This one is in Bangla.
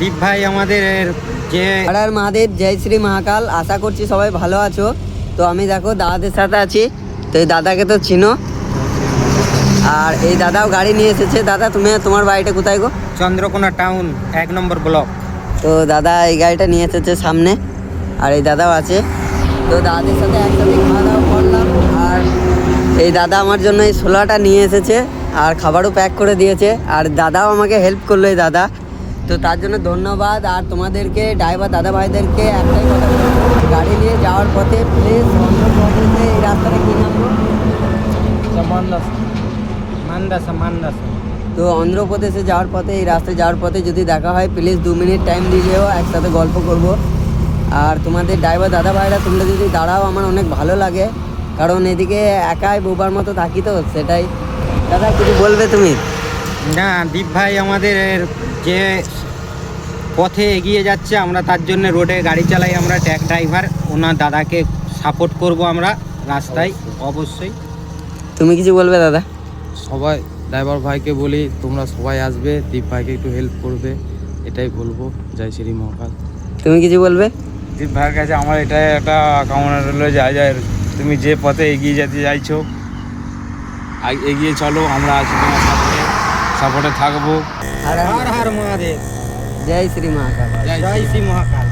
দীপ ভাই আমাদের যে হর মহাদেব, জয় শ্রী মহাকাল। আশা করছি সবাই ভালো আছো। তো আমি দেখো দাদাদের সাথে আছি। তো এই দাদাকে তো চিনো, আর এই দাদাও গাড়ি নিয়ে এসেছে। দাদা তোমার বাড়িটা কোথায় গো? চন্দ্রকোনা টাউন 1 নম্বর ব্লক। তো দাদা এই গাড়িটা নিয়ে এসেছে সামনে, আর এই দাদাও আছে। তো দাদাদের সাথে একসাথে খাওয়া দাওয়া করলাম, আর এই দাদা আমার জন্য এই ছোলাটা নিয়ে এসেছে আর খাবারও প্যাক করে দিয়েছে, আর দাদাও আমাকে হেল্প করলো এই দাদা। তো তার জন্য ধন্যবাদ। আর তোমাদেরকে ড্রাইভার দাদা ভাইদেরকে একটাই কথা বলবো, গাড়ি নিয়ে যাওয়ার পথে প্লিজ অন্ধ্রপ্রদেশে এই রাস্তাটা কি নামলো? মান্দাসা। তো অন্ধ্রপ্রদেশে যাওয়ার পথে, এই রাস্তায় যাওয়ার পথে যদি দেখা হয় প্লিজ 2 মিনিট টাইম দিয়ে যেও, একসাথে গল্প করব। আর তোমাদের ড্রাইভার দাদা ভাইরা তোমরা যদি দাঁড়াও আমার অনেক ভালো লাগে, কারণ এদিকে একাই বোবার মতো থাকি, তো সেটাই। দাদা কিছু বলবে তুমি? না, দীপ ভাই আমাদের যে পথে এগিয়ে যাচ্ছে, আমরা তার জন্য রোডে গাড়ি চালাই, আমরা ট্যাক ড্রাইভার। ওনার দাদাকে সাপোর্ট করব আমরা রাস্তায় অবশ্যই। তুমি কিছু বলবে দাদা? সবাই ড্রাইভার ভাইকে বলি তোমরা সবাই আসবে, দীপ ভাইকে একটু হেল্প করবে, এটাই বলবো। জয় শ্রী মহাকাল। তুমি কিছু বলবে? দীপ ভাইয়ের কাছে আমার এটাই একটা কামনা রইলো, যায় তুমি যে পথে এগিয়ে যেতে চাইছো এগিয়ে চলো, আমরা আছি তোমার সাথে, সাপোর্টে থাকবো। হর হর হর মহাদেব, জয় শ্রী মহাকাল। জয় শ্রী মহাকাল।